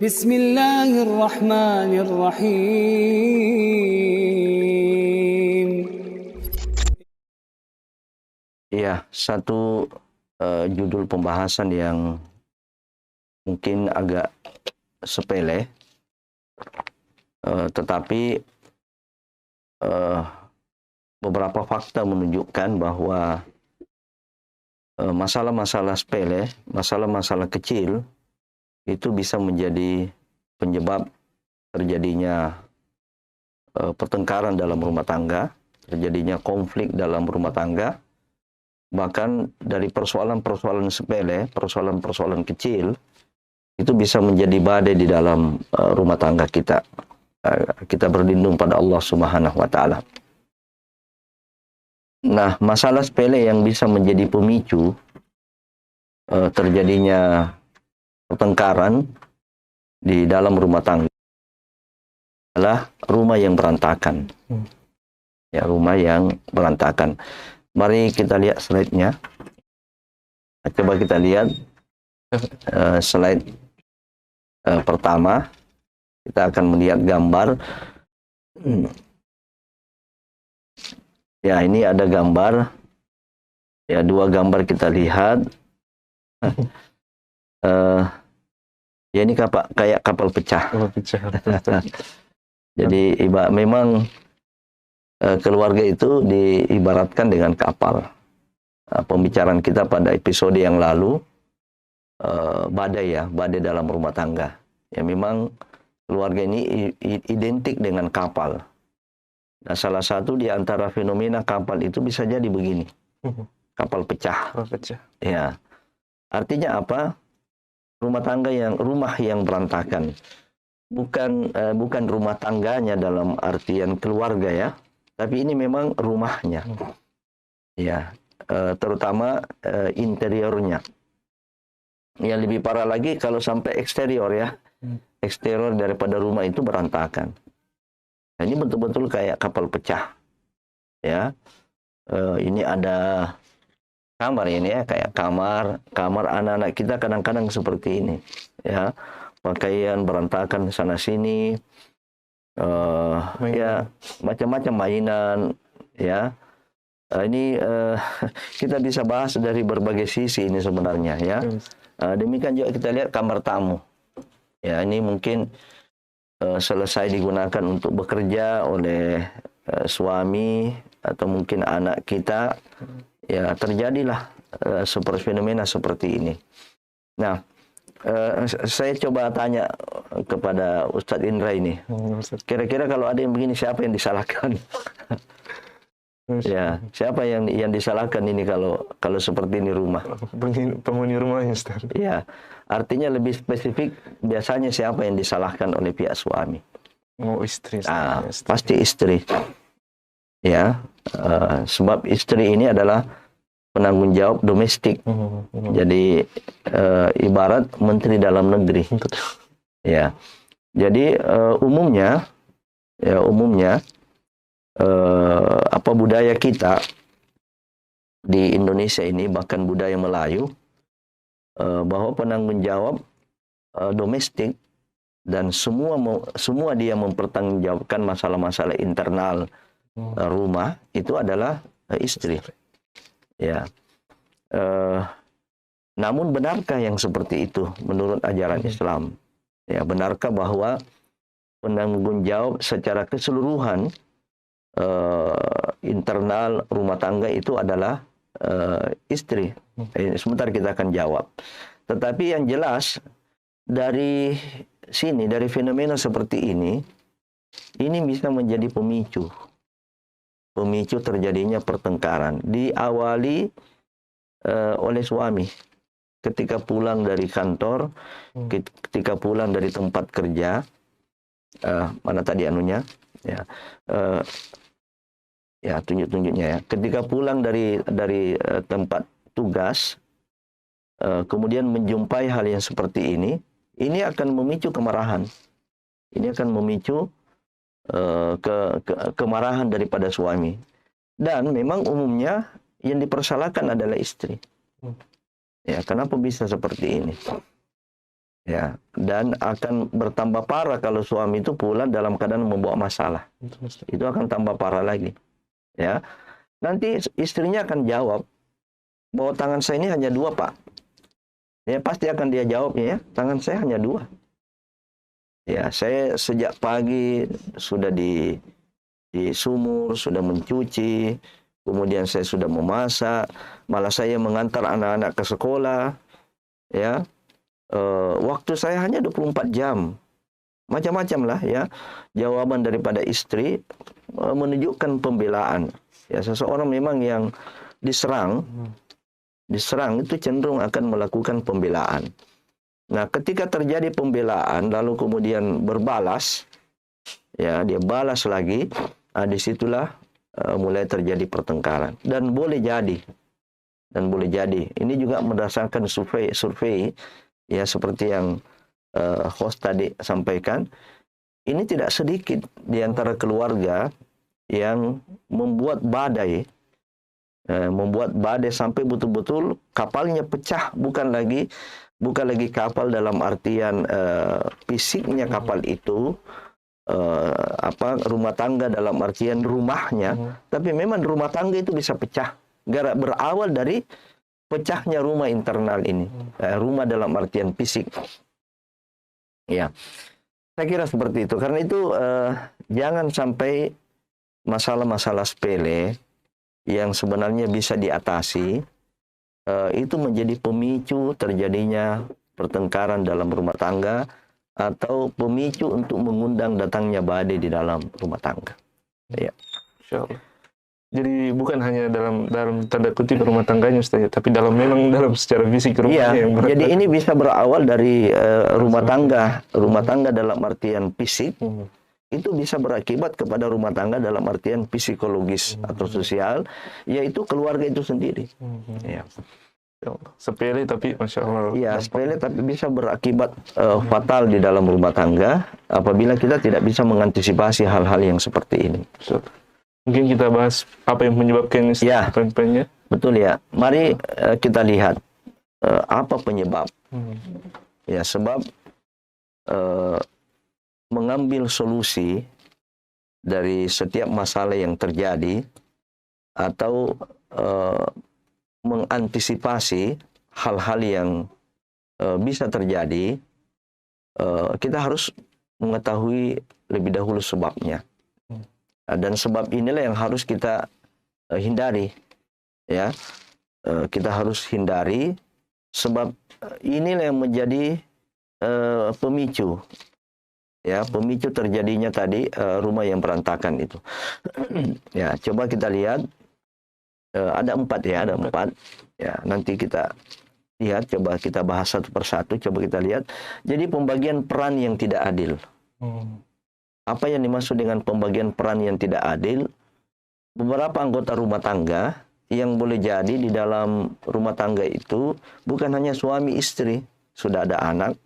Bismillahirrahmanirrahim. Iya, satu judul pembahasan yang mungkin agak sepele, tetapi beberapa fakta menunjukkan bahwa masalah-masalah sepele, masalah-masalah kecil itu bisa menjadi penyebab terjadinya pertengkaran dalam rumah tangga, terjadinya konflik dalam rumah tangga. Bahkan dari persoalan-persoalan sepele, persoalan-persoalan kecil, itu bisa menjadi badai di dalam rumah tangga kita. Kita berlindung pada Allah Subhanahu wa Ta'ala. Nah, masalah sepele yang bisa menjadi pemicu terjadinya pertengkaran di dalam rumah tangga adalah rumah yang berantakan. Ya, rumah yang berantakan. Mari kita lihat slide-nya. Coba kita lihat slide pertama. Kita akan melihat gambar. Ya, ini ada gambar. Ya, dua gambar kita lihat. Ya, ini kayak kapal pecah. Jadi memang keluarga itu diibaratkan dengan kapal. Pembicaraan kita pada episode yang lalu, badai dalam rumah tangga. Ya, memang keluarga ini identik dengan kapal. Nah, salah satu di antara fenomena kapal itu bisa jadi begini, kapal pecah. Ya, artinya apa? Rumah yang berantakan. Bukan rumah tangganya dalam artian keluarga ya, tapi ini memang rumahnya. Ya, terutama interiornya. Yang lebih parah lagi kalau sampai eksterior ya. Eksterior daripada rumah itu berantakan. Nah, ini betul-betul kayak kapal pecah. Ya. Ini ada kamar ini ya, kayak kamar anak-anak kita kadang-kadang seperti ini. Ya. Pakaian berantakan sana sini. Ya, macam-macam mainan ya. Ini kita bisa bahas dari berbagai sisi ini sebenarnya ya. Demikian juga kita lihat kamar tamu. Ya, ini mungkin selesai digunakan untuk bekerja oleh suami atau mungkin anak kita. Ya, terjadilah fenomena seperti ini. Nah, saya coba tanya kepada Ustadz Indra ini. Kira-kira kalau ada yang begini, siapa yang disalahkan? Ya, siapa yang disalahkan ini kalau seperti ini rumah? Penghuni rumahnya, Ustaz. Ya, artinya lebih spesifik, biasanya siapa yang disalahkan oleh pihak suami? Oh, istri. Pasti istri. Ya, sebab istri ini adalah penanggung jawab domestik. Jadi ibarat menteri dalam negeri. Ya. Jadi umumnya budaya kita di Indonesia ini, bahkan budaya Melayu, bahwa penanggung jawab domestik dan semua dia mempertanggungjawabkan masalah-masalah internal rumah itu adalah istri. Ya. Namun benarkah yang seperti itu menurut ajaran Islam? Ya, benarkah bahwa penanggung jawab secara keseluruhan internal rumah tangga itu adalah istri? Sebentar kita akan jawab. Tetapi yang jelas dari fenomena seperti ini bisa menjadi pemicu terjadinya pertengkaran. Diawali oleh suami ketika pulang dari kantor, ketika pulang dari tempat kerja. Mana tadi anunya? Ya. Ya, tunjuk-tunjuknya ya. Ketika pulang dari tempat tugas, kemudian menjumpai hal yang seperti ini akan memicu kemarahan. Ini akan memicu kemarahan daripada suami. Dan memang umumnya yang dipersalahkan adalah istri. Ya, kenapa bisa seperti ini? Ya, dan akan bertambah parah kalau suami itu pulang dalam keadaan membawa masalah. Betul, Ustaz. Itu akan tambah parah lagi. Ya, nanti istrinya akan jawab bahwa tangan saya ini hanya dua, Pak. Ya, pasti akan dia jawabnya ya, tangan saya hanya dua. Ya, saya sejak pagi sudah di sumur, sudah mencuci, kemudian saya sudah memasak, malah saya mengantar anak-anak ke sekolah, ya. Waktu saya hanya 24 jam. Macam-macam lah ya. Jawaban daripada istri menunjukkan pembelaan. Ya, seseorang memang yang diserang itu cenderung akan melakukan pembelaan. Nah, ketika terjadi pembelaan lalu kemudian berbalas, ya, dia balas lagi, disitulah mulai terjadi pertengkaran. Dan boleh jadi, ini juga berdasarkan survei ya, seperti yang host tadi sampaikan, ini tidak sedikit di antara keluarga yang membuat badai sampai betul-betul kapalnya pecah, bukan lagi kapal dalam artian fisiknya kapal itu, rumah tangga dalam artian rumahnya, tapi memang rumah tangga itu bisa pecah. Berawal dari pecahnya rumah internal ini, rumah dalam artian fisik. Ya, saya kira seperti itu. Karena itu jangan sampai masalah-masalah sepele yang sebenarnya bisa diatasi itu menjadi pemicu terjadinya pertengkaran dalam rumah tangga atau pemicu untuk mengundang datangnya badai di dalam rumah tangga. Ya. Insya Allah. Jadi bukan hanya dalam tanda kutip rumah tangganya, Ustaz, tapi memang dalam secara fisik rumahnya yang berat. Jadi ini bisa berawal dari rumah tangga dalam artian fisik, itu bisa berakibat kepada rumah tangga dalam artian psikologis atau sosial, yaitu keluarga itu sendiri. Ya. Sepele tapi Masya Allah. Iya, sepele tapi bisa berakibat fatal di dalam rumah tangga apabila kita tidak bisa mengantisipasi hal-hal yang seperti ini. Mungkin kita bahas apa yang menyebabkan poin-poinnya. Betul ya. Mari kita lihat apa penyebab. Ya, sebab mengambil solusi dari setiap masalah yang terjadi atau mengantisipasi hal-hal yang bisa terjadi, kita harus mengetahui lebih dahulu sebabnya. Dan sebab inilah yang harus kita hindari, ya. Kita harus hindari sebab inilah yang menjadi pemicu, ya, pemicu terjadinya tadi rumah yang berantakan itu. Ya, coba kita lihat ada empat. Ya, nanti kita lihat, coba kita bahas satu persatu, coba kita lihat. Jadi pembagian peran yang tidak adil. Apa yang dimaksud dengan pembagian peran yang tidak adil? Beberapa anggota rumah tangga yang boleh jadi di dalam rumah tangga itu bukan hanya suami istri, sudah ada anak,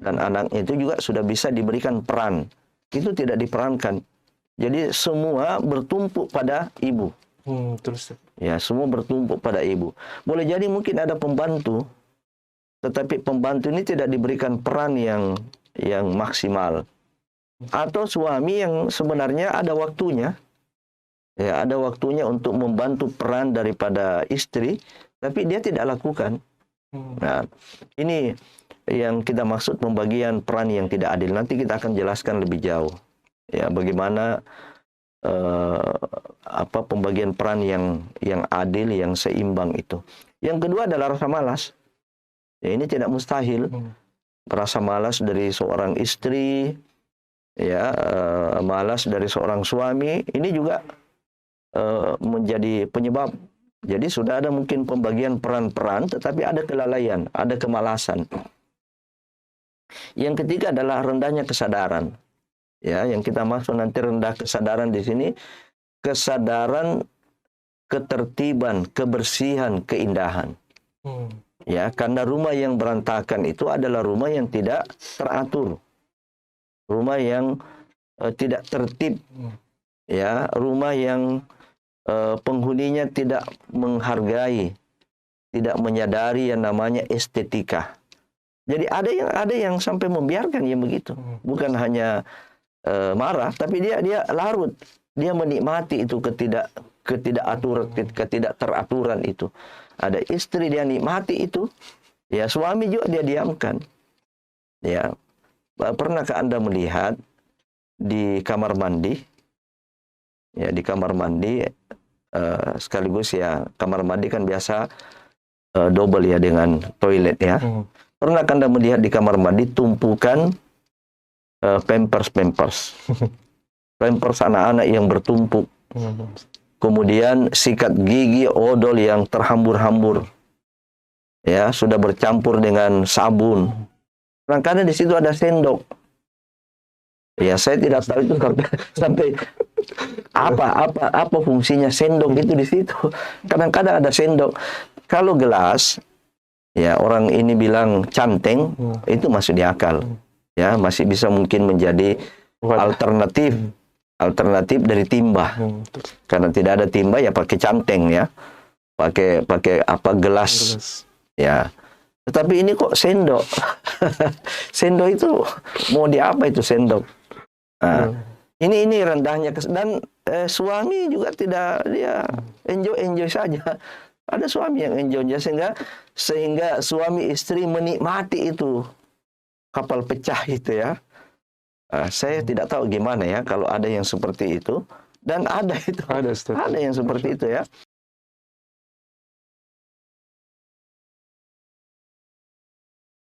dan anaknya itu juga sudah bisa diberikan peran. Itu tidak diperankan. Jadi semua bertumpuk pada ibu. Terus. Ya, semua bertumpuk pada ibu. Boleh jadi mungkin ada pembantu, tetapi pembantu ini tidak diberikan peran yang maksimal. Atau suami yang sebenarnya ada waktunya, ya, ada waktunya untuk membantu peran daripada istri, tapi dia tidak lakukan. Nah, ini yang kita maksud pembagian peran yang tidak adil. Nanti kita akan jelaskan lebih jauh, ya, bagaimana pembagian peran yang adil, yang seimbang itu. Yang kedua adalah rasa malas. Ya, ini tidak mustahil. Rasa malas dari seorang istri, ya, malas dari seorang suami, ini juga menjadi penyebab. Jadi sudah ada mungkin pembagian peran-peran, tetapi ada kelalaian, ada kemalasan. Yang ketiga adalah rendahnya kesadaran. Ya, yang kita maksud nanti rendah kesadaran di sini, kesadaran ketertiban, kebersihan, keindahan. Ya, karena rumah yang berantakan itu adalah rumah yang tidak teratur. Rumah yang tidak tertib. Ya, rumah yang penghuninya tidak menghargai, tidak menyadari yang namanya estetika. Jadi ada yang sampai membiarkan yang begitu. Bukan hanya marah, tapi dia larut. Dia menikmati itu ketidakteraturan itu. Ada istri dia nikmati itu. Ya, suami juga dia diamkan. Ya. Pernahkah Anda melihat di kamar mandi? Ya, di kamar mandi sekaligus ya, kamar mandi kan biasa double ya dengan toilet ya. Pernah Anda melihat di kamar mandi tumpukan pampers anak-anak yang bertumpuk. Kemudian sikat gigi odol yang terhambur-hambur. Ya, sudah bercampur dengan sabun. Kadang-kadang di situ ada sendok. Ya, saya tidak tahu itu sampai apa fungsinya sendok itu di situ. Kadang-kadang ada sendok. Kalau gelas, ya orang ini bilang canteng, itu masih di akal. Ya, masih bisa mungkin menjadi alternatif dari timba. Karena tidak ada timba ya pakai canteng ya. Pakai gelas. Ya. Tetapi ini kok sendok. Sendok itu mau di apa itu sendok? Nah, ini rendahnya dan suami juga tidak, dia enjoy saja. Ada suami yang enjoy sehingga suami istri menikmati itu kapal pecah itu ya. Saya tidak tahu gimana ya kalau ada yang seperti itu, dan ada itu. Ada yang seperti itu ya.